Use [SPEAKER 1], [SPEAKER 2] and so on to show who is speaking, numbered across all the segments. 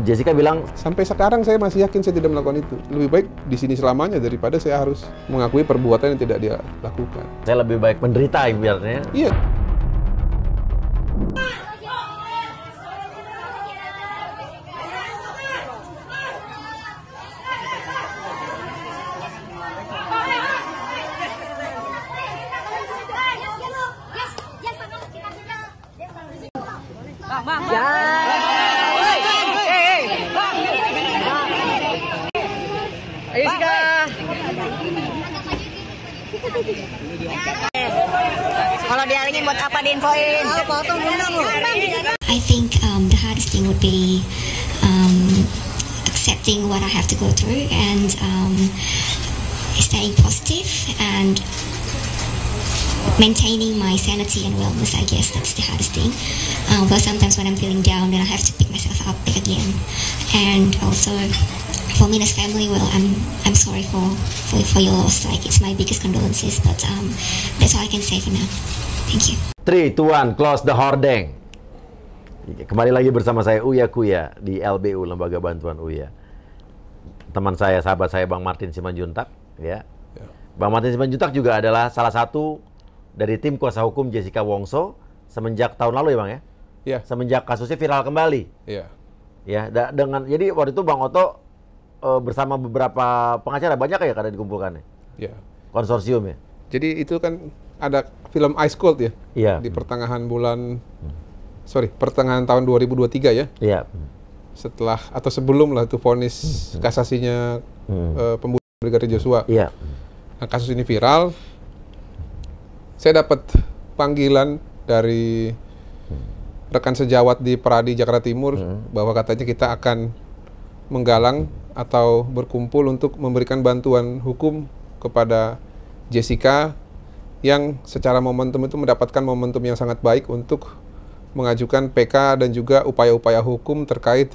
[SPEAKER 1] Jessica bilang,
[SPEAKER 2] sampai sekarang saya masih yakin saya tidak melakukan itu. Lebih baik di sini selamanya daripada saya harus mengakui perbuatan yang tidak dia lakukan.
[SPEAKER 1] saya lebih baik menderita ibaratnya.
[SPEAKER 2] Iya.
[SPEAKER 3] Kalau dialingin buat apa diinfoin?
[SPEAKER 4] I think the hardest thing would be accepting what I have to go through and staying positive and maintaining my sanity and wellness. I guess that's the hardest thing. But sometimes when I'm feeling down, then I have to pick myself up again. And also, for Mina's family, well, I'm sorry for your loss. Like, it's my biggest condolences. But that's all I can say for now. Thank you.
[SPEAKER 1] 3, 2, 1, close the hordeng. Kembali lagi bersama saya Uya Kuya di LBU, Lembaga Bantuan Uya. Teman saya, sahabat saya Bang Martin Simanjuntak, ya. Bang Martin Simanjuntak juga adalah salah satu dari tim kuasa hukum Jessica Wongso semenjak tahun lalu ya Bang ya?
[SPEAKER 2] Iya.
[SPEAKER 1] Semenjak kasusnya viral kembali.
[SPEAKER 2] Iya.
[SPEAKER 1] Ya, jadi waktu itu Bang Oto bersama beberapa pengacara banyak ya kada dikumpulkannya?
[SPEAKER 2] Iya.
[SPEAKER 1] Konsorsium ya?
[SPEAKER 2] Jadi itu kan ada film Ice Cold ya?
[SPEAKER 1] Iya.
[SPEAKER 2] Di pertengahan tahun 2023 ya?
[SPEAKER 1] Iya.
[SPEAKER 2] Setelah atau sebelum lah itu vonis kasasinya pembunuhan Brigadir Joshua.
[SPEAKER 1] Iya.
[SPEAKER 2] Nah, kasus ini viral. Saya dapat panggilan dari rekan sejawat di Peradi Jakarta Timur bahwa katanya kita akan menggalang atau berkumpul untuk memberikan bantuan hukum kepada Jessica yang secara momentum itu mendapatkan momentum yang sangat baik untuk mengajukan PK dan juga upaya-upaya hukum terkait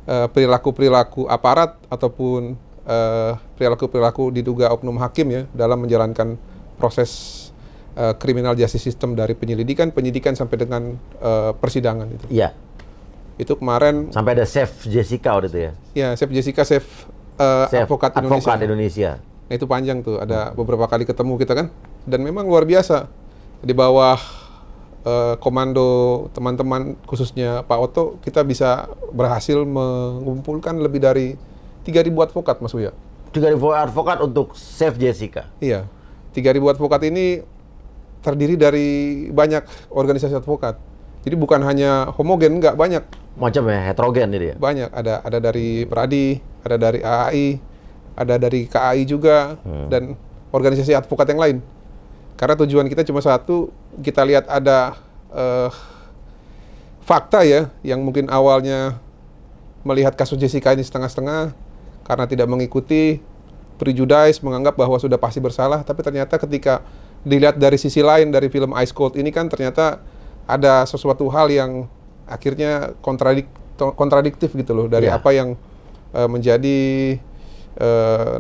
[SPEAKER 2] perilaku-perilaku aparat ataupun perilaku-perilaku diduga oknum hakim ya dalam menjalankan proses criminal justice system dari penyidikan sampai dengan persidangan itu.
[SPEAKER 1] Iya.
[SPEAKER 2] Itu kemarin
[SPEAKER 1] Sampai ada Save Jessica waktu itu ya?
[SPEAKER 2] ya, Save Jessica, Save Advokat Indonesia. Nah, itu panjang tuh, ada beberapa kali ketemu kita kan, dan memang luar biasa. Di bawah komando teman-teman khususnya Pak Oto, kita bisa berhasil mengumpulkan lebih dari 3.000 advokat, Mas Uya.
[SPEAKER 1] 3.000 advokat untuk Save Jessica?
[SPEAKER 2] Iya, 3.000 advokat ini terdiri dari banyak organisasi advokat. Jadi bukan hanya homogen, enggak, banyak.
[SPEAKER 1] Macam ya, heterogen jadi ya?
[SPEAKER 2] Banyak, ada dari Peradi, ada dari AAI, ada dari KAI juga, dan organisasi advokat yang lain. Karena tujuan kita cuma satu, kita lihat ada fakta ya, yang mungkin awalnya melihat kasus Jessica ini setengah-setengah, karena tidak mengikuti prejudice, menganggap bahwa sudah pasti bersalah, tapi ternyata ketika dilihat dari sisi lain dari film Ice Cold ini kan ternyata ada sesuatu hal yang akhirnya kontradiktif gitu loh dari apa yang menjadi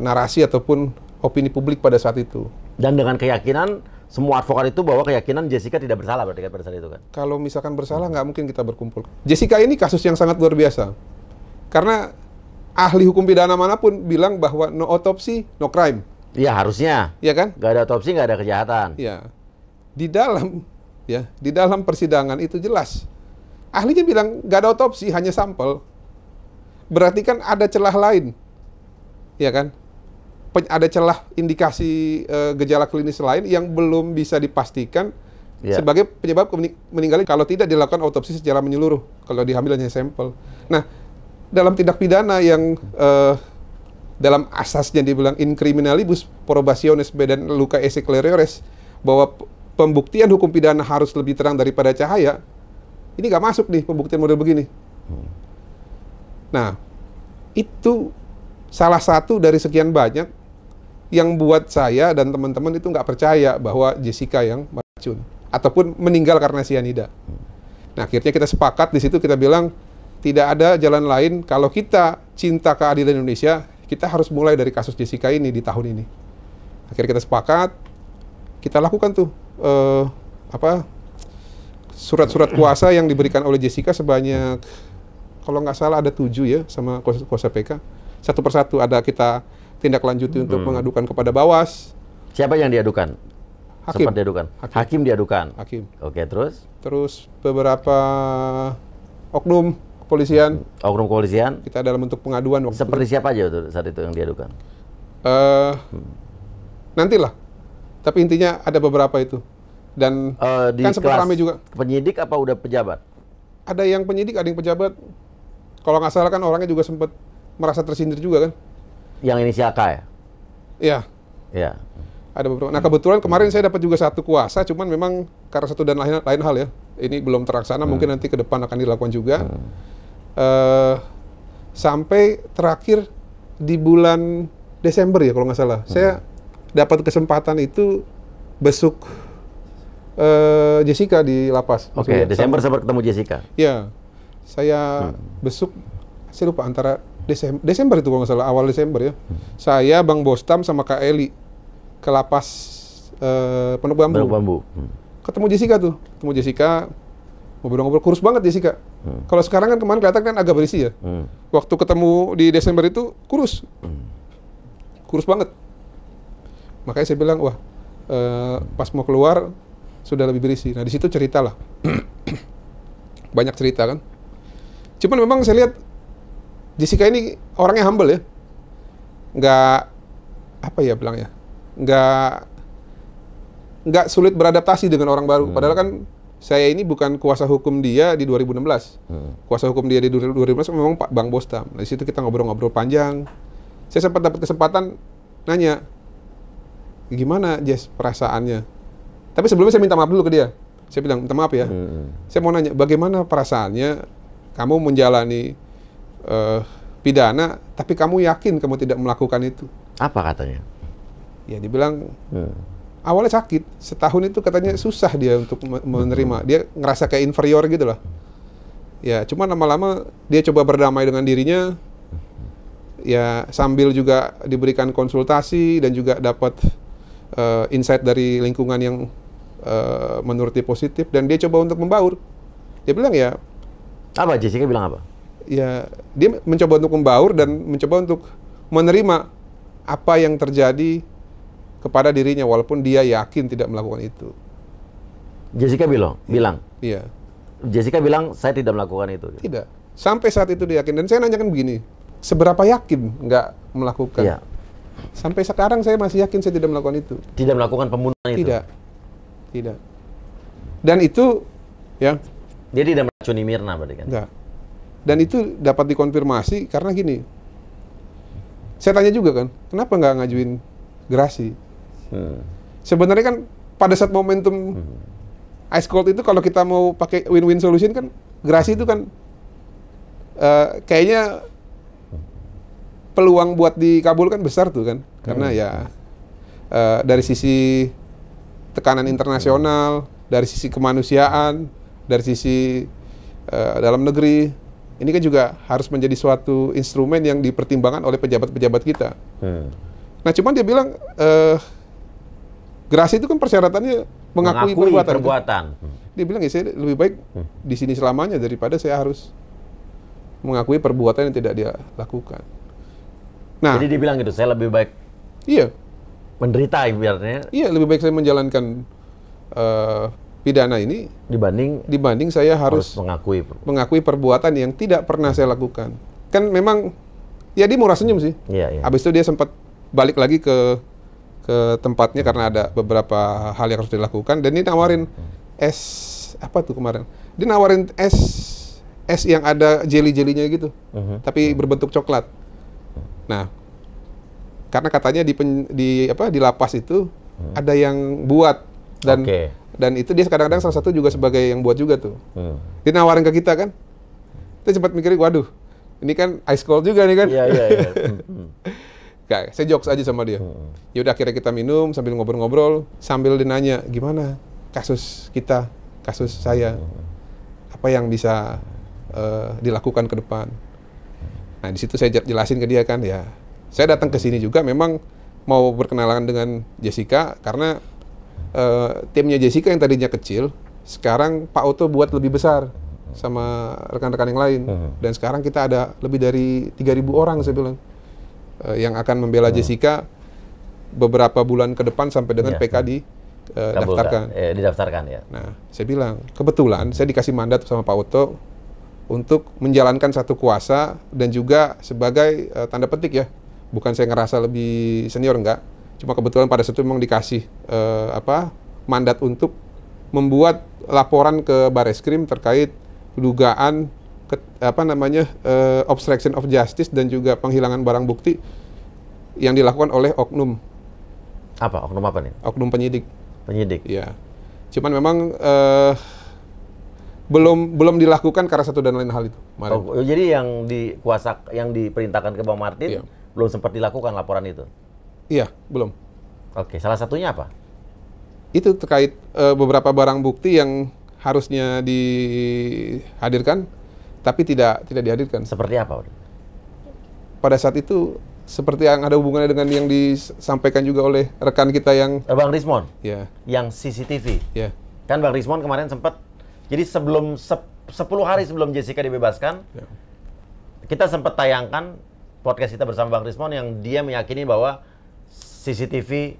[SPEAKER 2] narasi ataupun opini publik pada saat itu.
[SPEAKER 1] Dan dengan keyakinan semua advokat itu bahwa keyakinan Jessica tidak bersalah berarti kan pada saat itu kan?
[SPEAKER 2] Kalau misalkan bersalah nggak mungkin kita berkumpul. Jessica ini kasus yang sangat luar biasa. Karena ahli hukum pidana manapun bilang bahwa no autopsy, no crime.
[SPEAKER 1] Iya harusnya.
[SPEAKER 2] Iya kan?
[SPEAKER 1] Nggak ada otopsi, nggak ada kejahatan.
[SPEAKER 2] Iya. Di dalam persidangan itu jelas. Ahlinya bilang nggak ada otopsi, hanya sampel. Berarti kan ada celah lain. Iya kan? Ada celah indikasi gejala klinis lain yang belum bisa dipastikan sebagai penyebab meninggalnya kalau tidak dilakukan otopsi secara menyeluruh, kalau diambil hanya sampel. Nah, dalam tindak pidana yang dalam asasnya dibilang in criminalibus probationis dan luca esse clariores, bahwa pembuktian hukum pidana harus lebih terang daripada cahaya, ini nggak masuk nih pembuktian model begini. Nah, itu salah satu dari sekian banyak yang buat saya dan teman-teman itu nggak percaya bahwa Jessica yang meracun ataupun meninggal karena sianida. Nah, akhirnya kita sepakat di situ, kita bilang tidak ada jalan lain kalau kita cinta keadilan Indonesia, kita harus mulai dari kasus Jessica ini di tahun ini. Akhirnya kita sepakat, kita lakukan tuh surat-surat kuasa yang diberikan oleh Jessica sebanyak kalau nggak salah ada 7 ya sama kuasa PK. Satu persatu ada kita tindak lanjuti untuk mengadukan kepada Bawas.
[SPEAKER 1] Siapa yang diadukan?
[SPEAKER 2] Hakim.
[SPEAKER 1] Sempat diadukan. Hakim diadukan.
[SPEAKER 2] Hakim.
[SPEAKER 1] Oke, terus?
[SPEAKER 2] Terus beberapa oknum kepolisian.
[SPEAKER 1] Oknum kepolisian.
[SPEAKER 2] Kita dalam bentuk pengaduan waktu
[SPEAKER 1] Seperti siapa aja tuh saat itu yang diadukan?
[SPEAKER 2] Nantilah. Tapi intinya ada beberapa itu. Dan
[SPEAKER 1] Di
[SPEAKER 2] kan sempat
[SPEAKER 1] kelas
[SPEAKER 2] ramai juga.
[SPEAKER 1] penyidik apa udah pejabat?
[SPEAKER 2] Ada yang penyidik, ada yang pejabat. Kalau nggak salah kan orangnya juga sempat merasa tersindir juga kan.
[SPEAKER 1] Yang inisial K ya?
[SPEAKER 2] Iya.
[SPEAKER 1] Iya.
[SPEAKER 2] Ada beberapa. Nah kebetulan kemarin saya dapat juga satu kuasa, cuman memang karena satu dan lain hal ya. Ini belum terlaksana, mungkin nanti ke depan akan dilakukan juga. Sampai terakhir di bulan Desember ya kalau nggak salah, saya dapat kesempatan itu besuk Jessica di lapas.
[SPEAKER 1] Oke,
[SPEAKER 2] Maksudnya
[SPEAKER 1] Desember sempat ketemu Jessica.
[SPEAKER 2] Ya, saya besuk, saya lupa antara Desember itu kalau nggak salah, awal Desember ya. Saya, Bang Bostam sama Kak Eli ke lapas Pondok Bambu.
[SPEAKER 1] Pondok Bambu.
[SPEAKER 2] Ketemu Jessica tuh, ngobrol-ngobrol, kurus banget Jessica. Kalau sekarang kan kemarin kelihatan kan agak berisi ya. Waktu ketemu di Desember itu kurus, kurus banget. Makanya saya bilang, wah, pas mau keluar sudah lebih berisi. Nah di situ cerita lah, banyak cerita kan. Cuman memang saya lihat Jessica ini orangnya humble ya, nggak apa ya bilangnya, nggak sulit beradaptasi dengan orang baru. Padahal kan saya ini bukan kuasa hukum dia di 2016. Kuasa hukum dia di 2016 memang Pak Bang Bostam. Nah, di situ kita ngobrol-ngobrol panjang. Saya sempat dapat kesempatan nanya, gimana Jess perasaannya? Tapi sebelumnya saya minta maaf dulu ke dia. Saya bilang, minta maaf ya. Saya mau nanya, bagaimana perasaannya kamu menjalani pidana, tapi kamu yakin kamu tidak melakukan itu?
[SPEAKER 1] Apa katanya?
[SPEAKER 2] Ya, dibilang awalnya sakit. Setahun itu katanya susah dia untuk menerima. Dia ngerasa kayak inferior gitu lah. Ya, cuma lama-lama dia coba berdamai dengan dirinya. Ya, sambil juga diberikan konsultasi dan juga dapat insight dari lingkungan yang menurut dia positif. Dan dia coba untuk membaur. Dia bilang ya...
[SPEAKER 1] Apa? Jessica bilang apa?
[SPEAKER 2] Ya, dia mencoba untuk membaur dan mencoba untuk menerima apa yang terjadi kepada dirinya walaupun dia yakin tidak melakukan itu.
[SPEAKER 1] Jessica bilang?
[SPEAKER 2] Iya.
[SPEAKER 1] Jessica bilang saya tidak melakukan itu.
[SPEAKER 2] Tidak. Sampai saat itu dia yakin. Dan saya nanyakan begini, seberapa yakin nggak melakukan?
[SPEAKER 1] Iya.
[SPEAKER 2] Sampai sekarang saya masih yakin saya tidak melakukan itu.
[SPEAKER 1] Tidak melakukan pembunuhan itu?
[SPEAKER 2] Tidak. Dan itu, ya.
[SPEAKER 1] Dia tidak meracuni Mirna berarti kan?
[SPEAKER 2] Enggak. Dan itu dapat dikonfirmasi karena gini. Saya tanya juga kan, kenapa nggak ngajuin gerasi? Sebenarnya kan pada saat momentum ice cold itu kalau kita mau pakai win-win solution kan gerasi itu kan kayaknya peluang buat dikabulkan besar tuh kan, karena ya dari sisi tekanan internasional, dari sisi kemanusiaan, dari sisi dalam negeri, ini kan juga harus menjadi suatu instrumen yang dipertimbangkan oleh pejabat-pejabat kita. Nah, cuman dia bilang gerasi itu kan persyaratannya mengakui perbuatan. Dia bilang ya saya lebih baik di sini selamanya daripada saya harus mengakui perbuatan yang tidak dia lakukan. Nah,
[SPEAKER 1] jadi dia bilang gitu, saya lebih baik menderita ibaratnya. Iya,
[SPEAKER 2] lebih baik saya menjalankan pidana ini dibanding saya harus mengakui perbuatan yang tidak pernah saya lakukan. Kan memang ya dia murah senyum sih.
[SPEAKER 1] Iya.
[SPEAKER 2] Habis itu dia sempat balik lagi ke tempatnya karena ada beberapa hal yang harus dilakukan, dan ini nawarin es apa tuh kemarin? Dia nawarin es yang ada jelly-jelinya gitu. Tapi berbentuk coklat. Nah, karena katanya di lapas itu ada yang buat dan itu dia kadang-kadang salah satu juga sebagai yang buat juga tuh. Dia nawarin ke kita kan. Kita sempat mikirin, waduh, ini kan ice cold juga nih kan.
[SPEAKER 1] Iya.
[SPEAKER 2] Saya jokes aja sama dia. Ya udah akhirnya kita minum sambil ngobrol-ngobrol, sambil dinanya gimana kasus saya, apa yang bisa dilakukan ke depan. Nah di situ saya jelasin ke dia kan, ya saya datang ke sini juga memang mau berkenalan dengan Jessica karena timnya Jessica yang tadinya kecil, sekarang Pak Oto buat lebih besar. sama rekan-rekan yang lain. Dan sekarang kita ada lebih dari 3.000 orang saya bilang yang akan membela Jessica beberapa bulan ke depan sampai dengan PK didaftarkan.
[SPEAKER 1] Didaftarkan ya.
[SPEAKER 2] Nah, saya bilang kebetulan saya dikasih mandat sama Pak Oto untuk menjalankan satu kuasa dan juga sebagai tanda petik ya, bukan saya ngerasa lebih senior enggak, cuma kebetulan pada saat itu memang dikasih mandat untuk membuat laporan ke Bareskrim terkait dugaan obstruction of justice dan juga penghilangan barang bukti yang dilakukan oleh oknum.
[SPEAKER 1] Apa? Oknum apa nih?
[SPEAKER 2] Oknum penyidik.
[SPEAKER 1] Penyidik.
[SPEAKER 2] Ya. Cuman memang belum dilakukan karena satu dan lain hal itu.
[SPEAKER 1] Jadi yang diperintahkan ke Bang Martin belum sempat dilakukan laporan itu?
[SPEAKER 2] Iya, belum.
[SPEAKER 1] Oke, salah satunya apa?
[SPEAKER 2] Itu terkait beberapa barang bukti yang harusnya dihadirkan, tapi tidak dihadirkan.
[SPEAKER 1] Seperti apa?
[SPEAKER 2] Pada saat itu, seperti yang ada hubungannya dengan yang disampaikan juga oleh rekan kita yang...
[SPEAKER 1] Bang Rismon?
[SPEAKER 2] Ya.
[SPEAKER 1] Yang CCTV?
[SPEAKER 2] Ya.
[SPEAKER 1] Kan Bang Rismon kemarin sempat, jadi 10 hari sebelum Jessica dibebaskan, kita sempat tayangkan podcast kita bersama Bang Rismon yang dia meyakini bahwa CCTV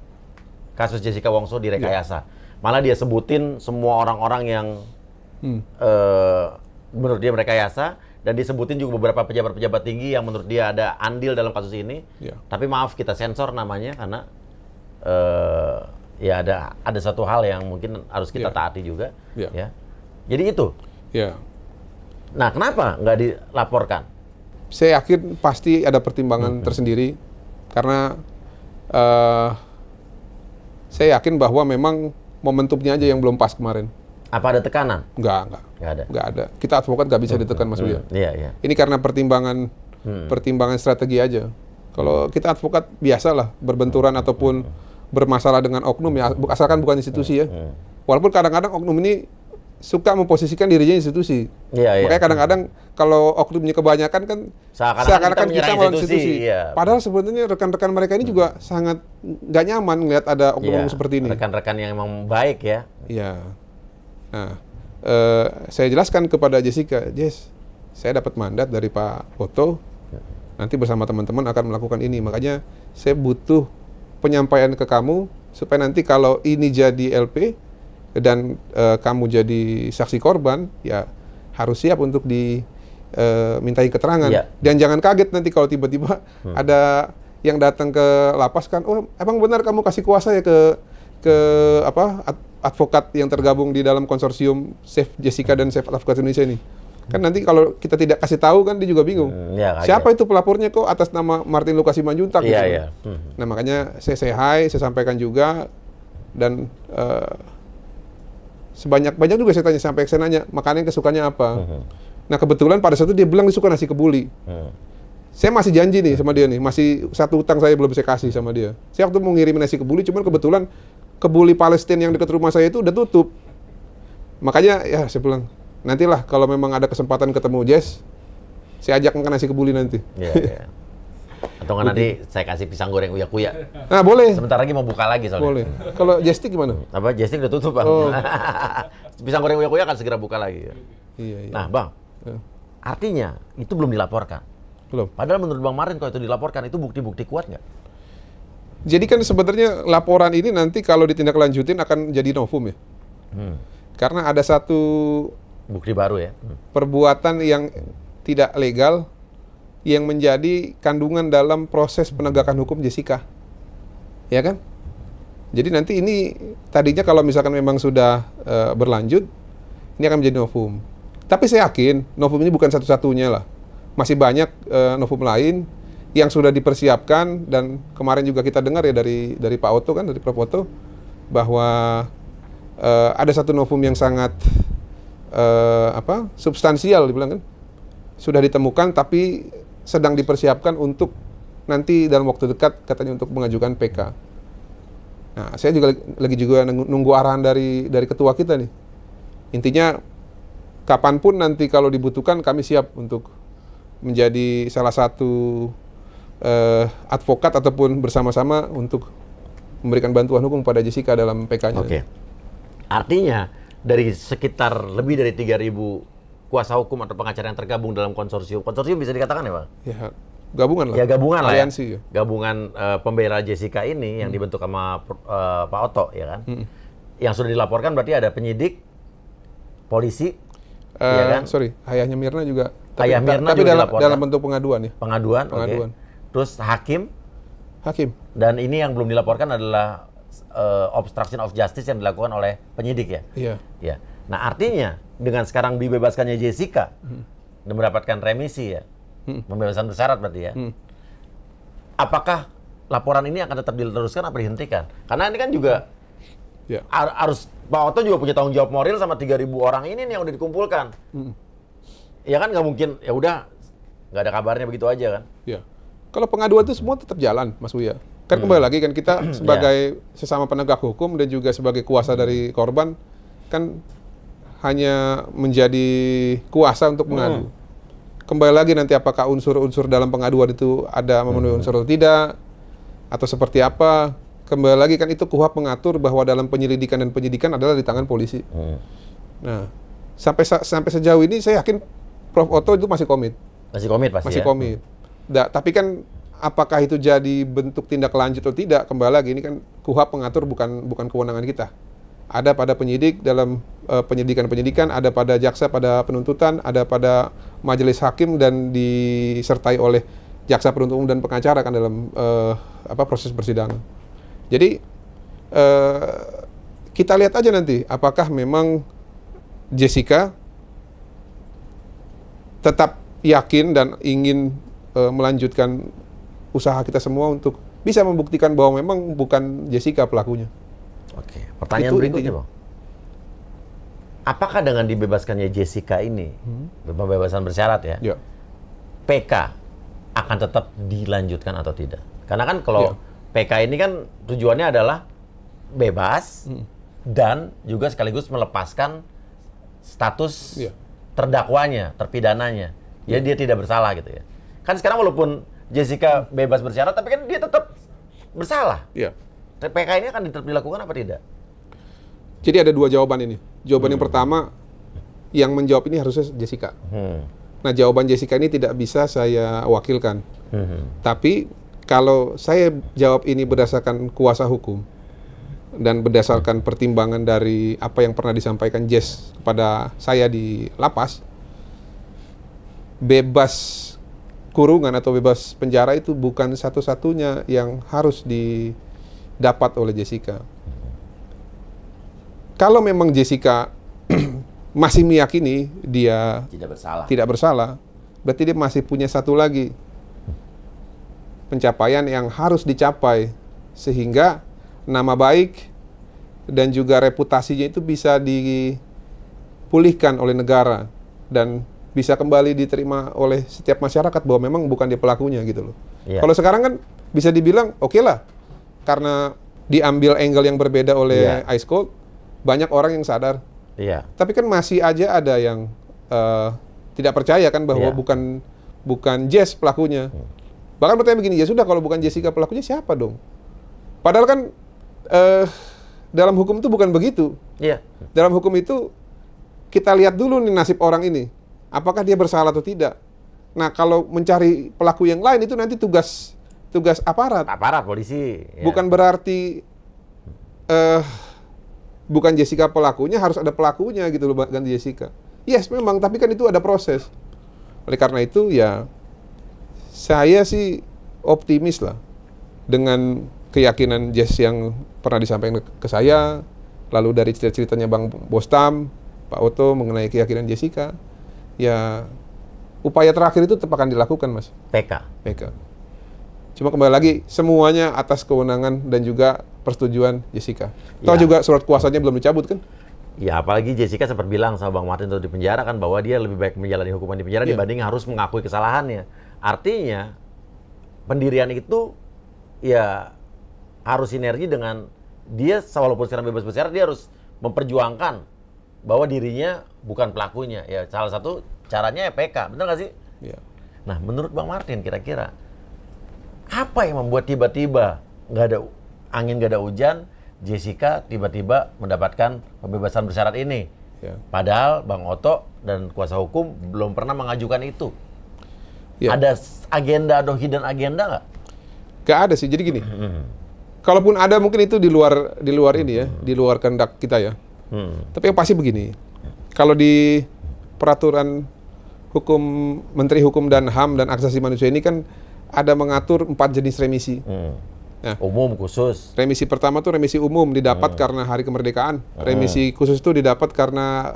[SPEAKER 1] kasus Jessica Wongso direkayasa. Malah dia sebutin semua orang-orang yang menurut dia merekayasa, dan disebutin juga beberapa pejabat-pejabat tinggi yang menurut dia ada andil dalam kasus ini. Tapi maaf, kita sensor namanya karena ya ada satu hal yang mungkin harus kita taati juga. Ya. Jadi itu. Nah, kenapa nggak dilaporkan?
[SPEAKER 2] Saya yakin pasti ada pertimbangan tersendiri karena saya yakin bahwa memang momentumnya aja yang belum pas kemarin.
[SPEAKER 1] Apa ada tekanan?
[SPEAKER 2] Enggak ada. Kita advokat nggak bisa ditekan, Mas Buya.
[SPEAKER 1] Iya.
[SPEAKER 2] Ini karena pertimbangan strategi aja. Kalau kita advokat biasalah berbenturan ataupun bermasalah dengan oknum ya, asalkan bukan institusi ya. Walaupun kadang-kadang oknum ini suka memposisikan dirinya institusi. Makanya kadang-kadang kalau oknumnya kebanyakan kan seakan-akan kita melawan institusi. Padahal sebenarnya rekan-rekan mereka ini juga sangat nggak nyaman ngelihat ada oknum seperti ini.
[SPEAKER 1] Rekan-rekan yang emang baik ya.
[SPEAKER 2] Iya. Nah, saya jelaskan kepada Jessica, Jess, saya dapat mandat dari Pak Oto, nanti bersama teman-teman akan melakukan ini. Makanya saya butuh penyampaian ke kamu supaya nanti kalau ini jadi LP dan kamu jadi saksi korban, ya harus siap untuk dimintai keterangan. Dan jangan kaget nanti kalau tiba-tiba ada yang datang ke lapas kan, oh emang benar kamu kasih kuasa ya ke advokat yang tergabung di dalam konsorsium Save Jessica dan Save Advokat Indonesia ini. Kan nanti kalau kita tidak kasih tahu kan dia juga bingung. Siapa itu pelapornya kok atas nama Martin Lucas Simanjuntak? Nah makanya saya say hi, saya sampaikan juga, dan sebanyak-banyak juga saya nanya makanan kesukaannya apa. Nah kebetulan pada saat itu dia bilang dia suka nasi kebuli. Saya masih janji nih sama dia nih, masih satu utang saya belum saya kasih sama dia. Saya waktu mau ngirim nasi kebuli, cuman kebetulan kebuli Palestina yang dekat rumah saya itu udah tutup. Makanya ya saya bilang, nantilah kalau memang ada kesempatan ketemu Jess, saya ajak makan nasi kebuli nanti.
[SPEAKER 1] Atau nggak nanti saya kasih pisang goreng uya-kuya.
[SPEAKER 2] Nah boleh.
[SPEAKER 1] Sebentar lagi mau buka lagi soalnya.
[SPEAKER 2] Boleh. Kalau Jestik gimana?
[SPEAKER 1] Apa Jestik udah tutup Bang. Pisang goreng uya-kuya akan segera buka lagi.
[SPEAKER 2] Iya.
[SPEAKER 1] Nah Bang, artinya itu belum dilaporkan.
[SPEAKER 2] Belum.
[SPEAKER 1] Padahal menurut Bang Martin kalau itu dilaporkan itu bukti-bukti kuat nggak?
[SPEAKER 2] Jadi kan sebenarnya laporan ini nanti kalau ditindaklanjutin akan jadi novum ya. Karena ada satu
[SPEAKER 1] bukti baru ya.
[SPEAKER 2] Perbuatan yang tidak legal yang menjadi kandungan dalam proses penegakan hukum Jessica. Ya kan? Jadi nanti ini tadinya kalau misalkan memang sudah berlanjut, ini akan menjadi novum. Tapi saya yakin novum ini bukan satu-satunya lah. Masih banyak novum lain yang sudah dipersiapkan, dan kemarin juga kita dengar ya dari Pak Oto kan, dari Prof. Oto, bahwa ada satu novum yang sangat substansial dibilang kan, sudah ditemukan tapi sedang dipersiapkan untuk nanti dalam waktu dekat katanya untuk mengajukan PK. Nah, saya juga lagi nunggu arahan dari ketua kita nih. Intinya kapanpun nanti kalau dibutuhkan kami siap untuk menjadi salah satu advokat ataupun bersama-sama untuk memberikan bantuan hukum pada Jessica dalam PK-nya.
[SPEAKER 1] Oke. Artinya dari sekitar lebih dari 3.000 kuasa hukum atau pengacara yang tergabung dalam konsorsium. Konsorsium bisa dikatakan ya, Pak?
[SPEAKER 2] Ya, gabungan lah.
[SPEAKER 1] Ya gabungan lah.
[SPEAKER 2] Aliansi,
[SPEAKER 1] Ya. Gabungan pembela Jessica ini yang dibentuk sama Pak Otto, ya kan? Yang sudah dilaporkan berarti ada penyidik, polisi, ya kan?
[SPEAKER 2] Sorry, ayahnya Mirna juga.
[SPEAKER 1] Ayah Mirna
[SPEAKER 2] tapi
[SPEAKER 1] juga
[SPEAKER 2] dalam bentuk pengaduan ya.
[SPEAKER 1] Pengaduan.
[SPEAKER 2] Pengaduan.
[SPEAKER 1] Okay. Terus hakim. Dan ini yang belum dilaporkan adalah obstruction of justice yang dilakukan oleh penyidik ya.
[SPEAKER 2] Iya.
[SPEAKER 1] Ya. Nah artinya dengan sekarang dibebaskannya Jessica dan mendapatkan remisi ya, pembebasan bersyarat berarti ya. Apakah laporan ini akan tetap diteruskan atau dihentikan? Karena ini kan juga harus Pak Otto juga punya tanggung jawab moral sama 3.000 orang ini nih yang udah dikumpulkan. Ya kan nggak mungkin ya udah nggak ada kabarnya begitu aja kan?
[SPEAKER 2] Iya. Kalau pengaduan itu semua tetap jalan, Mas Buya. Kan kembali lagi kan kita sebagai sesama penegak hukum dan juga sebagai kuasa dari korban kan hanya menjadi kuasa untuk mengadu. Kembali lagi nanti apakah unsur-unsur dalam pengaduan itu ada memenuhi unsur atau tidak atau seperti apa. Kembali lagi kan itu KUHP mengatur bahwa dalam penyelidikan dan penyidikan adalah di tangan polisi. Nah, sampai sejauh ini saya yakin Prof Otto itu masih komit.
[SPEAKER 1] Masih komit pasti.
[SPEAKER 2] Masih komit. Tapi kan apakah itu jadi bentuk tindak lanjut atau tidak, kembali lagi ini kan KUHP mengatur bukan kewenangan kita. Ada pada penyidik dalam penyidikan, ada pada jaksa pada penuntutan, ada pada majelis hakim dan disertai oleh jaksa penuntut umum dan pengacara kan dalam proses persidangan. Jadi kita lihat aja nanti apakah memang Jessica tetap yakin dan ingin melanjutkan usaha kita semua untuk bisa membuktikan bahwa memang bukan Jessica pelakunya.
[SPEAKER 1] Oke, pertanyaan berikutnya, Bang. Apakah dengan dibebaskannya Jessica ini, pembebasan bersyarat ya, PK akan tetap dilanjutkan atau tidak? Karena kan kalau PK ini kan tujuannya adalah bebas dan juga sekaligus melepaskan status terdakwanya, terpidananya. Ya dia tidak bersalah gitu ya. Kan sekarang walaupun Jessica bebas bersyarat, tapi kan dia tetap bersalah.
[SPEAKER 2] Iya.
[SPEAKER 1] PK ini akan dilakukan apa tidak?
[SPEAKER 2] Jadi ada dua jawaban ini. Jawaban yang pertama, yang menjawab ini harusnya Jessica. Nah, jawaban Jessica ini tidak bisa saya wakilkan. Tapi kalau saya jawab ini berdasarkan kuasa hukum dan berdasarkan pertimbangan dari apa yang pernah disampaikan Jess kepada saya di lapas, bebas kurungan atau bebas penjara itu bukan satu-satunya yang harus didapat oleh Jessica. Kalau memang Jessica masih meyakini dia tidak bersalah, berarti dia masih punya satu lagi pencapaian yang harus dicapai sehingga nama baik dan juga reputasinya itu bisa dipulihkan oleh negara dan bisa kembali diterima oleh setiap masyarakat bahwa memang bukan dia pelakunya gitu loh. Kalau sekarang kan bisa dibilang oke lah, karena diambil angle yang berbeda oleh Ice Cold, banyak orang yang sadar. Tapi kan masih aja ada yang tidak percaya kan bahwa bukan Jess pelakunya. Bahkan bertanya begini, ya sudah kalau bukan Jessica pelakunya siapa dong? Padahal kan dalam hukum itu bukan begitu. Dalam hukum itu kita lihat dulu nih nasib orang ini. Apakah dia bersalah atau tidak? Nah, kalau mencari pelaku yang lain itu nanti tugas aparat.
[SPEAKER 1] Aparat, polisi.
[SPEAKER 2] Bukan berarti bukan Jessica pelakunya, harus ada pelakunya gitu loh, ganti Jessica. Yes, memang, tapi kan itu ada proses. Oleh karena itu ya saya sih optimis lah dengan keyakinan Jess yang pernah disampaikan ke saya, lalu dari cerita-ceritanya Bang Bostam, Pak Otto mengenai keyakinan Jessica. Ya, upaya terakhir itu tetap akan dilakukan, Mas.
[SPEAKER 1] PK.
[SPEAKER 2] Cuma kembali lagi, semuanya atas kewenangan dan juga persetujuan Jessica. Toh juga surat kuasanya belum dicabut kan?
[SPEAKER 1] Ya, apalagi Jessica sempat bilang sama Bang Martin untuk di penjara kan bahwa dia lebih baik menjalani hukuman di penjara dibanding harus mengakui kesalahannya. Artinya, pendirian itu ya harus sinergi dengan dia, walaupun sekarang bebas bersyarat, dia harus memperjuangkan bahwa dirinya bukan pelakunya. Ya, salah satu caranya ya PK, benar nggak sih? Nah, menurut Bang Martin, kira-kira apa yang membuat tiba-tiba nggak ada angin, nggak ada hujan, Jessica tiba-tiba mendapatkan pembebasan bersyarat ini?
[SPEAKER 2] Ya.
[SPEAKER 1] Padahal Bang Oto dan kuasa hukum belum pernah mengajukan itu.
[SPEAKER 2] Ya.
[SPEAKER 1] Ada agenda atau hidden agenda nggak?
[SPEAKER 2] Nggak ada sih. Jadi gini, kalaupun ada mungkin itu di luar ini ya, di luar kehendak kita ya. Tapi yang pasti begini, kalau di peraturan hukum Menteri Hukum dan HAM dan Hak Asasi Manusia ini kan ada mengatur 4 jenis remisi. Nah,
[SPEAKER 1] Umum, khusus.
[SPEAKER 2] remisi pertama tuh remisi umum didapat karena hari kemerdekaan. Remisi khusus itu didapat karena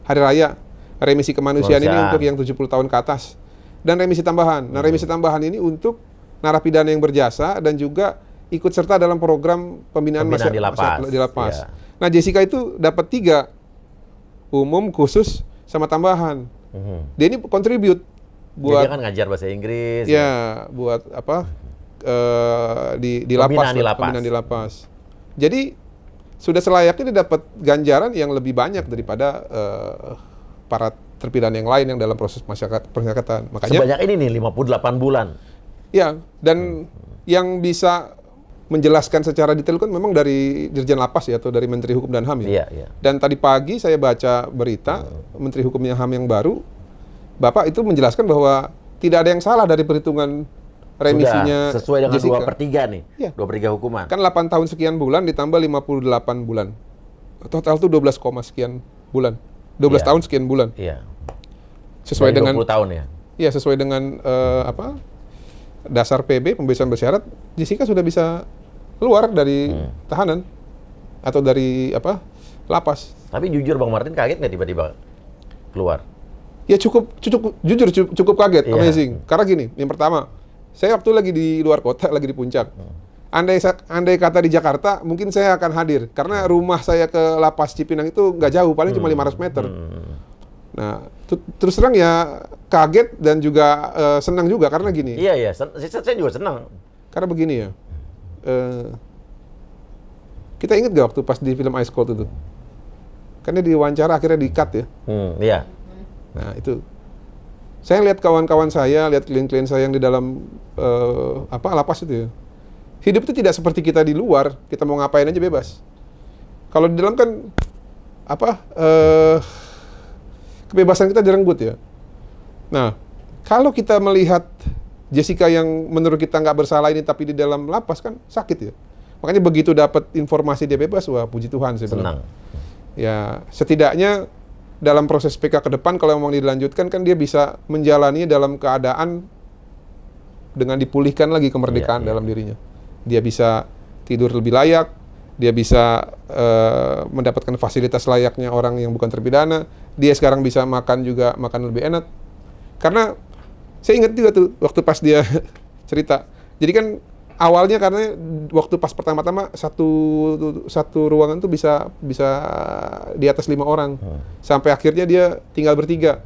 [SPEAKER 2] hari raya. Remisi kemanusiaan ini untuk yang 70 tahun ke atas. Dan remisi tambahan. Nah, remisi tambahan ini untuk narapidana yang berjasa dan juga ikut serta dalam program pembinaan
[SPEAKER 1] di
[SPEAKER 2] lapas.
[SPEAKER 1] Ya.
[SPEAKER 2] Nah, Jessica itu dapat 3. Umum, khusus, sama tambahan. Dia ini contribute buat
[SPEAKER 1] Dia kan ngajar bahasa Inggris.
[SPEAKER 2] ya, buat apa? Di lapas, pembinaan di lapas. Jadi sudah selayaknya dia dapat ganjaran yang lebih banyak daripada para terpidana yang lain yang dalam proses masyarakatan. Makanya
[SPEAKER 1] Sebanyak ini nih 58 bulan.
[SPEAKER 2] ya, dan yang bisa menjelaskan secara detail kan memang dari Dirjen Lapas ya, atau dari Menteri Hukum dan HAM ya.
[SPEAKER 1] Iya.
[SPEAKER 2] Dan tadi pagi saya baca berita Menteri Hukum dan HAM yang baru, Bapak itu menjelaskan bahwa tidak ada yang salah dari perhitungan remisinya.
[SPEAKER 1] Sudah, sesuai dengan
[SPEAKER 2] Jessica.
[SPEAKER 1] 2/3 nih.
[SPEAKER 2] Iya.
[SPEAKER 1] 2/3 hukuman.
[SPEAKER 2] Kan 8 tahun sekian bulan ditambah 58 bulan. Total tuh 12, sekian bulan. 12
[SPEAKER 1] Iya.
[SPEAKER 2] tahun sekian bulan.
[SPEAKER 1] Iya.
[SPEAKER 2] Sesuai
[SPEAKER 1] Dari
[SPEAKER 2] dengan
[SPEAKER 1] 20 tahun ya.
[SPEAKER 2] Iya, sesuai dengan dasar PB pembebasan bersyarat, Jessica sudah bisa keluar dari tahanan atau dari lapas.
[SPEAKER 1] Tapi jujur Bang Martin kaget nggak tiba-tiba keluar?
[SPEAKER 2] Ya cukup kaget,
[SPEAKER 1] Iya.
[SPEAKER 2] amazing. Karena gini, yang pertama, saya waktu lagi di luar kota, lagi di puncak. Andai kata di Jakarta, mungkin saya akan hadir. Karena rumah saya ke lapas Cipinang itu nggak jauh, paling cuma 500 meter. Nah, terus terang ya kaget dan juga senang juga karena gini.
[SPEAKER 1] Iya. Saya juga senang.
[SPEAKER 2] Karena begini ya, kita ingat gak waktu pas di film Ice Cold itu? Karena di wawancara akhirnya di-cut ya.
[SPEAKER 1] Iya.
[SPEAKER 2] Nah itu, saya lihat kawan-kawan saya, lihat klien-klien saya yang di dalam lapas itu ya. Hidup itu tidak seperti kita di luar, kita mau ngapain aja bebas. Kalau di dalam kan kebebasan kita direnggut ya. Nah, kalau kita melihat Jessica yang menurut kita nggak bersalah ini tapi di dalam lapas kan sakit ya. Makanya begitu dapat informasi dia bebas, wah puji Tuhan saya bilang.
[SPEAKER 1] Senang.
[SPEAKER 2] Ya, setidaknya dalam proses PK ke depan kalau memang dilanjutkan kan dia bisa menjalani dalam keadaan dengan dipulihkan lagi kemerdekaan dalam dirinya. Dia bisa tidur lebih layak, dia bisa mendapatkan fasilitas layaknya orang yang bukan terpidana, dia sekarang bisa makan lebih enak. Karena saya ingat juga tuh waktu pas dia cerita. Jadi kan awalnya karena waktu pas pertama-tama satu ruangan tuh bisa di atas 5 orang. Sampai akhirnya dia tinggal bertiga.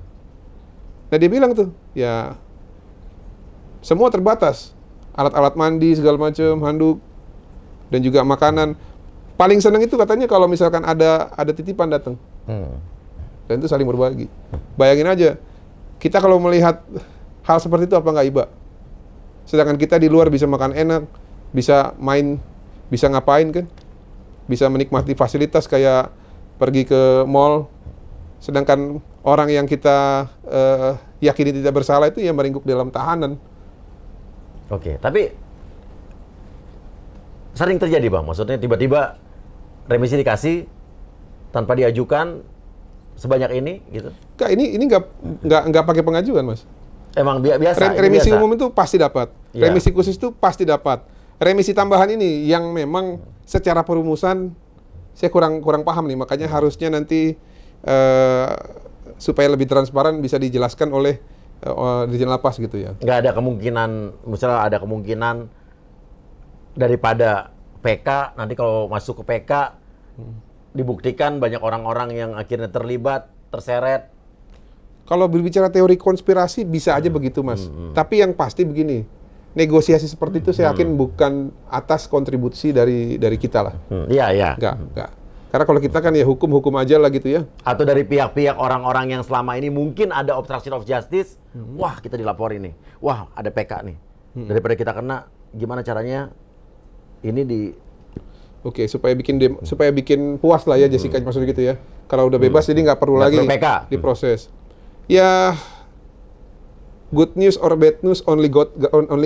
[SPEAKER 2] Nah dia bilang tuh, ya semua terbatas. Alat-alat mandi segala macam, handuk dan juga makanan. Paling senang itu katanya kalau misalkan ada titipan datang. Dan itu saling berbagi. Bayangin aja, kita kalau melihat hal seperti itu apa nggak iba? Sedangkan kita di luar bisa makan enak, bisa main, bisa ngapain kan? Bisa menikmati fasilitas kayak pergi ke mall. Sedangkan orang yang kita yakini tidak bersalah itu yang meringkuk dalam tahanan.
[SPEAKER 1] Oke, tapi sering terjadi Bang, maksudnya tiba-tiba remisi dikasih tanpa diajukan sebanyak ini gitu.
[SPEAKER 2] Enggak, ini nggak pakai pengajuan, Mas.
[SPEAKER 1] Emang biasa.
[SPEAKER 2] Remisi
[SPEAKER 1] biasa.
[SPEAKER 2] umum itu pasti dapat.
[SPEAKER 1] Ya.
[SPEAKER 2] Remisi khusus itu pasti dapat. Remisi tambahan ini yang memang secara perumusan saya kurang paham nih, makanya harusnya nanti supaya lebih transparan bisa dijelaskan oleh Dirjen Lapas gitu ya.
[SPEAKER 1] Nggak ada kemungkinan, misalnya ada kemungkinan daripada PK, nanti kalau masuk ke PK dibuktikan banyak orang-orang yang akhirnya terlibat, terseret.
[SPEAKER 2] Kalau berbicara teori konspirasi bisa aja begitu, Mas. Tapi yang pasti begini, negosiasi seperti itu saya yakin bukan atas kontribusi dari kita lah.
[SPEAKER 1] Iya.
[SPEAKER 2] Enggak. Karena kalau kita kan ya hukum aja lah gitu ya.
[SPEAKER 1] Atau dari pihak-pihak orang-orang yang selama ini mungkin ada obstruction of justice, wah kita dilaporin nih, wah ada PK nih. Daripada kita kena, gimana caranya ini
[SPEAKER 2] Oke, supaya bikin puas lah ya Jessica maksudnya gitu ya. Kalau udah bebas jadi nggak perlu lagi diproses. Ya, good news or bad news only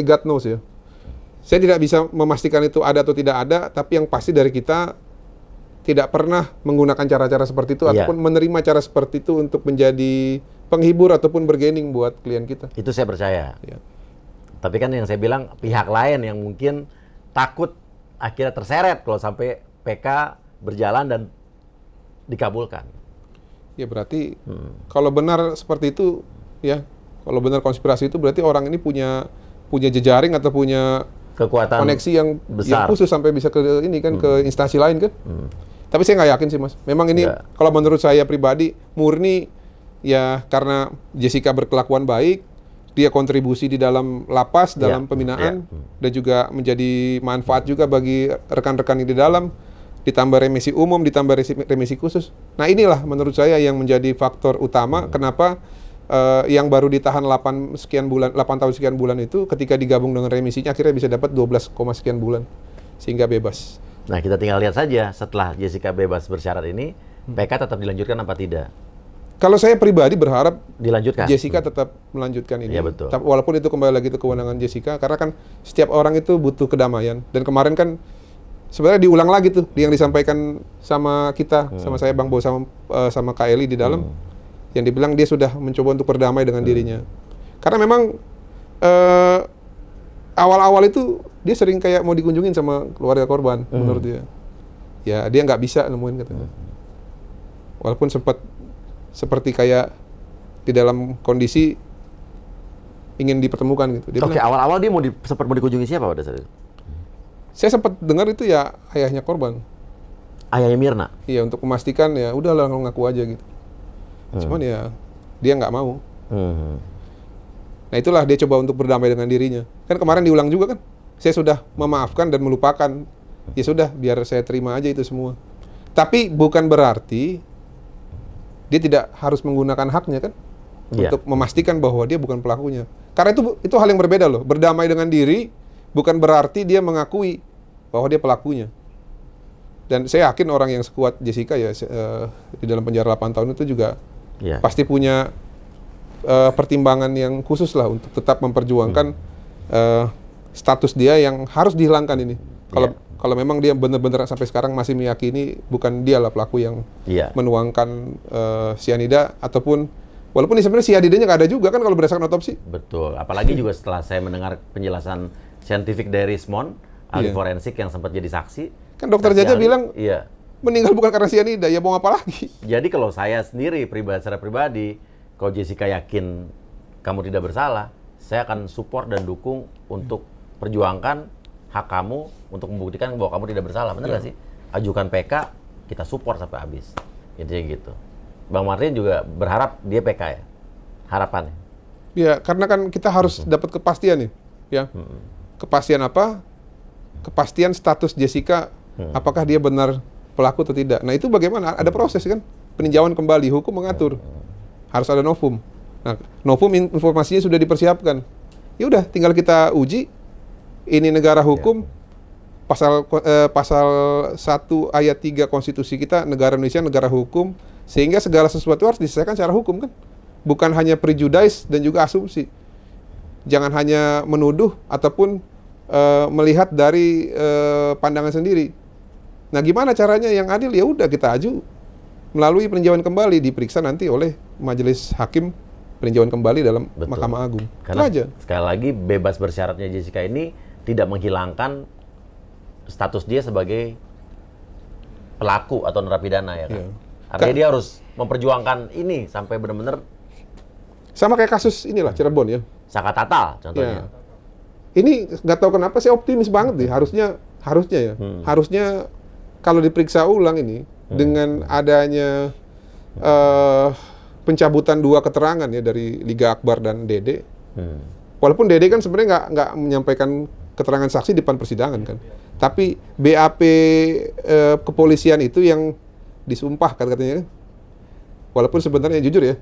[SPEAKER 2] God knows ya. Saya tidak bisa memastikan itu ada atau tidak ada, tapi yang pasti dari kita tidak pernah menggunakan cara-cara seperti itu ataupun menerima cara seperti itu untuk menjadi penghibur ataupun bergaining buat klien kita.
[SPEAKER 1] Itu saya percaya.
[SPEAKER 2] Ya.
[SPEAKER 1] Tapi kan yang saya bilang pihak lain yang mungkin takut akhirnya terseret kalau sampai PK berjalan dan dikabulkan.
[SPEAKER 2] Ya berarti kalau benar seperti itu ya, kalau benar konspirasi itu berarti orang ini punya jejaring atau punya
[SPEAKER 1] kekuatan
[SPEAKER 2] koneksi yang
[SPEAKER 1] besar,
[SPEAKER 2] khusus sampai bisa ke ini kan ke instansi lain kan. Tapi saya nggak yakin sih Mas. Memang ini kalau menurut saya pribadi murni ya karena Jessica berkelakuan baik, dia kontribusi di dalam lapas, dalam pembinaan, dan juga menjadi manfaat juga bagi rekan-rekan yang di dalam, ditambah remisi umum, ditambah remisi khusus. Nah inilah menurut saya yang menjadi faktor utama kenapa yang baru ditahan 8 tahun sekian bulan itu ketika digabung dengan remisinya akhirnya bisa dapat 12, sekian bulan sehingga bebas.
[SPEAKER 1] Nah kita tinggal lihat saja setelah Jessica bebas bersyarat ini, PK tetap dilanjutkan apa tidak?
[SPEAKER 2] Kalau saya pribadi berharap
[SPEAKER 1] dilanjutkan.
[SPEAKER 2] Jessica tetap melanjutkan ini.
[SPEAKER 1] Ya, betul.
[SPEAKER 2] Walaupun itu kembali lagi ke kewenangan Jessica, karena kan setiap orang itu butuh kedamaian. Dan kemarin kan sebenarnya diulang lagi tuh yang disampaikan sama kita, sama saya Bang Bo, sama Kak Eli di dalam, yang dibilang dia sudah mencoba untuk berdamai dengan dirinya. Karena memang awal-awal itu dia sering kayak mau dikunjungin sama keluarga korban, menurut dia. Ya dia nggak bisa nemuin katanya. Walaupun sempat seperti kayak di dalam kondisi ingin dipertemukan gitu.
[SPEAKER 1] Oke, awal-awal dia sempat mau dikunjungi siapa pada saat itu?
[SPEAKER 2] Saya sempat dengar itu ya ayahnya korban.
[SPEAKER 1] Ayahnya Mirna?
[SPEAKER 2] Iya, untuk memastikan ya udahlah ngaku aja gitu. Cuman ya dia nggak mau. Nah itulah dia coba untuk berdamai dengan dirinya. Kan kemarin diulang juga kan. Saya sudah memaafkan dan melupakan. Ya sudah, biar saya terima aja itu semua. Tapi bukan berarti dia tidak harus menggunakan haknya kan untuk memastikan bahwa dia bukan pelakunya. Karena itu hal yang berbeda loh. Berdamai dengan diri bukan berarti dia mengakui bahwa dia pelakunya. Dan saya yakin orang yang sekuat Jessica ya di dalam penjara 8 tahun itu juga pasti punya pertimbangan yang khusus lah untuk tetap memperjuangkan status dia yang harus dihilangkan ini. Kalau memang dia benar-benar sampai sekarang masih meyakini bukan dialah pelaku yang menuangkan sianida, ataupun walaupun sebenarnya sianidanya nggak ada juga kan kalau berdasarkan otopsi.
[SPEAKER 1] Betul. Apalagi juga setelah saya mendengar penjelasan saintifik dari Rismond, ahli forensik yang sempat jadi saksi.
[SPEAKER 2] Kan dokter Jaja bilang meninggal bukan karena sianida, ya mau apa lagi?
[SPEAKER 1] Jadi kalau saya sendiri secara pribadi, kalau Jessica yakin kamu tidak bersalah, saya akan support dan dukung untuk perjuangkan hak kamu untuk membuktikan bahwa kamu tidak bersalah. Benar nggak sih? Ajukan PK, kita support sampai habis. Intinya gitu. Bang Martin juga berharap dia PK ya? Harapannya?
[SPEAKER 2] Ya, karena kan kita harus dapat kepastian nih. Ya. Kepastian apa? Kepastian status Jessica, apakah dia benar pelaku atau tidak. Nah itu bagaimana? Ada proses kan? Peninjauan kembali, hukum mengatur. Harus ada novum. Nah, novum informasinya sudah dipersiapkan. Ya udah, tinggal kita uji. Ini negara hukum, pasal 1 ayat 3 konstitusi kita, negara Indonesia negara hukum, sehingga segala sesuatu harus diselesaikan secara hukum kan. Bukan hanya prejudice dan juga asumsi. Jangan hanya menuduh ataupun melihat dari pandangan sendiri. Nah, gimana caranya yang adil? Ya udah kita aju melalui peninjauan kembali, diperiksa nanti oleh majelis hakim peninjauan kembali dalam Mahkamah Agung.
[SPEAKER 1] Karena
[SPEAKER 2] itu aja.
[SPEAKER 1] Sekali lagi bebas bersyaratnya Jessica ini tidak menghilangkan status dia sebagai pelaku atau narapidana ya kan. Artinya dia harus memperjuangkan ini sampai benar-benar
[SPEAKER 2] sama kayak kasus inilah Cirebon ya.
[SPEAKER 1] Saka Tatal contohnya.
[SPEAKER 2] Ini nggak tahu kenapa saya optimis banget nih. Harusnya ya. Harusnya kalau diperiksa ulang ini dengan adanya pencabutan 2 keterangan ya dari Liga Akbar dan Dede. Walaupun Dede kan sebenarnya nggak menyampaikan keterangan saksi di depan persidangan kan. Tapi BAP kepolisian itu yang disumpah katanya. Walaupun sebenarnya jujur ya,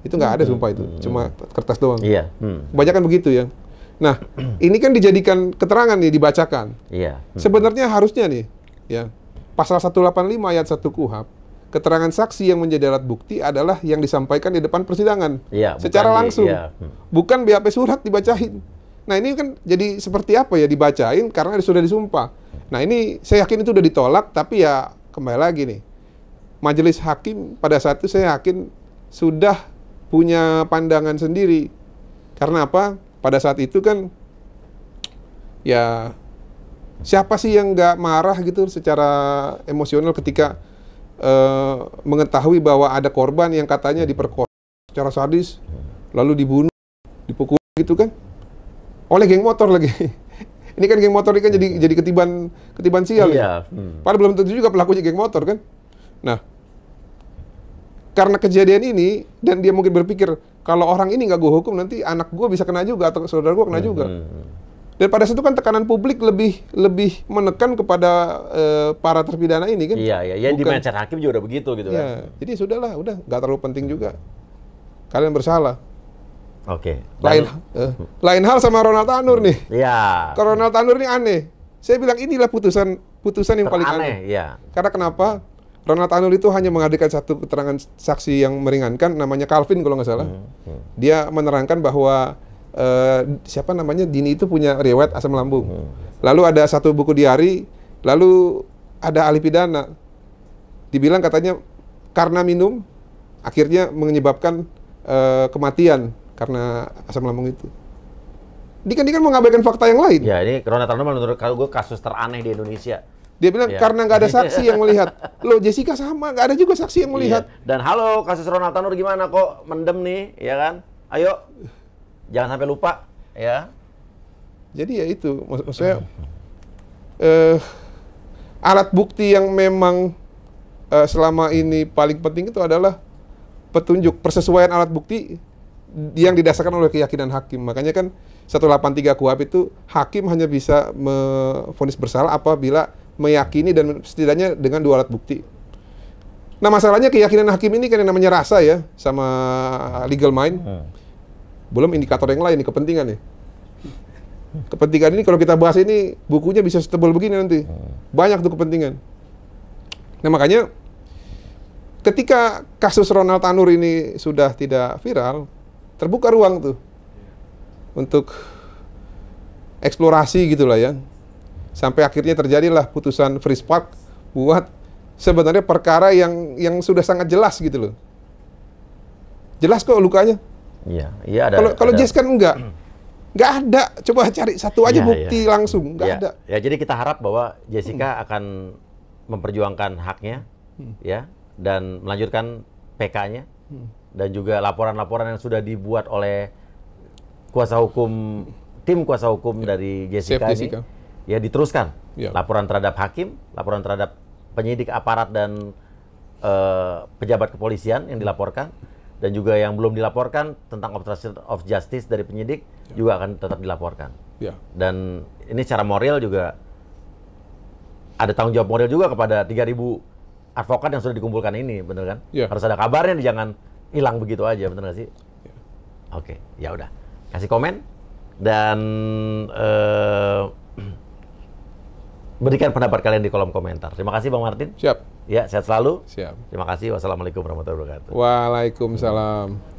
[SPEAKER 2] itu nggak ada sumpah itu, cuma kertas doang.
[SPEAKER 1] Iya.
[SPEAKER 2] Kebanyakan begitu ya. Nah, ini kan dijadikan keterangan nih, dibacakan.
[SPEAKER 1] Iya.
[SPEAKER 2] Sebenarnya harusnya nih, ya, pasal 185 ayat 1 KUHP, keterangan saksi yang menjadi alat bukti adalah yang disampaikan di depan persidangan
[SPEAKER 1] Iya,
[SPEAKER 2] secara langsung, bukan BAP surat dibacain. Nah ini kan jadi seperti apa ya, dibacain karena sudah disumpah. Nah ini saya yakin itu udah ditolak, tapi ya kembali lagi nih, majelis hakim pada saat itu saya yakin sudah punya pandangan sendiri. Karena apa? Pada saat itu kan ya siapa sih yang nggak marah gitu secara emosional ketika mengetahui bahwa ada korban yang katanya diperkosa secara sadis, lalu dibunuh, dipukul gitu kan, oleh geng motor lagi. Ini kan geng motor ini kan jadi ketiban sial.
[SPEAKER 1] Iya.
[SPEAKER 2] Padahal belum tentu juga pelakunya geng motor kan. Nah, karena kejadian ini dan dia mungkin berpikir kalau orang ini nggak gue hukum nanti anak gue bisa kena juga atau saudara gue kena juga. Dan pada saat itu kan tekanan publik lebih menekan kepada para terpidana ini kan.
[SPEAKER 1] Iya, di mindset hakim juga udah begitu gitu
[SPEAKER 2] ya,
[SPEAKER 1] kan.
[SPEAKER 2] Jadi sudahlah, udah nggak terlalu penting juga. Kalian bersalah.
[SPEAKER 1] Oke.
[SPEAKER 2] Lain hal sama Ronald Tanur nih.
[SPEAKER 1] Iya.
[SPEAKER 2] Kalau Ronald Tanur ini aneh. Saya bilang inilah putusan yang paling aneh.
[SPEAKER 1] Iya.
[SPEAKER 2] Karena kenapa? Ronald Tanur itu hanya menghadirkan satu keterangan saksi yang meringankan, namanya Calvin kalau nggak salah. Dia menerangkan bahwa siapa namanya Dini itu punya riwayat asam lambung. Lalu ada satu buku diari, lalu ada ahli pidana. Dibilang katanya karena minum akhirnya menyebabkan kematian karena asam lambung itu. Dia kan mengabaikan fakta yang lain.
[SPEAKER 1] Ya, ini Ronald Tanur menurut gue kasus teraneh di Indonesia.
[SPEAKER 2] Dia bilang karena nggak ada saksi yang melihat. Loh, Jessica sama, nggak ada juga saksi yang melihat.
[SPEAKER 1] Dan halo, kasus Ronald Tanur gimana kok mendem nih, ya kan? Ayo, jangan sampai lupa, ya.
[SPEAKER 2] Jadi ya itu, maksudnya alat bukti yang memang selama ini paling penting itu adalah petunjuk, persesuaian alat bukti yang didasarkan oleh keyakinan hakim. Makanya kan 183 KUHP itu hakim hanya bisa memvonis bersalah apabila meyakini dan setidaknya dengan 2 alat bukti. Nah masalahnya keyakinan hakim ini kan yang namanya rasa ya, sama legal mind. Belum indikator yang lain nih, kepentingan nih. Kepentingan ini kalau kita bahas ini, bukunya bisa setebal begini nanti. Banyak tuh kepentingan. Nah makanya ketika kasus Ronald Tanur ini sudah tidak viral, terbuka ruang tuh untuk eksplorasi gitulah ya. Sampai akhirnya terjadilah putusan Free Spark buat sebenarnya perkara yang sudah sangat jelas gitu loh. Jelas kok lukanya.
[SPEAKER 1] Iya ada.
[SPEAKER 2] Kalau Jess kan enggak ada. Coba cari satu aja bukti langsung, enggak ada.
[SPEAKER 1] Ya, jadi kita harap bahwa Jessica akan memperjuangkan haknya, ya, dan melanjutkan PK-nya, dan juga laporan-laporan yang sudah dibuat oleh tim kuasa hukum dari Jessica ini, ya diteruskan. Laporan terhadap hakim, laporan terhadap penyidik aparat dan pejabat kepolisian yang dilaporkan, dan juga yang belum dilaporkan tentang obstruction of justice dari penyidik juga akan tetap dilaporkan. Dan ini secara moral juga ada tanggung jawab moral juga kepada 3.000 advokat yang sudah dikumpulkan ini, bener kan? Harus ada kabarnya, jangan hilang begitu aja, bener nggak sih? Oke, ya udah, kasih komen dan berikan pendapat kalian di kolom komentar. Terima kasih Bang Martin.
[SPEAKER 2] Siap.
[SPEAKER 1] Ya, sehat selalu.
[SPEAKER 2] Siap.
[SPEAKER 1] Terima kasih. Wassalamualaikum warahmatullahi wabarakatuh.
[SPEAKER 2] Waalaikumsalam.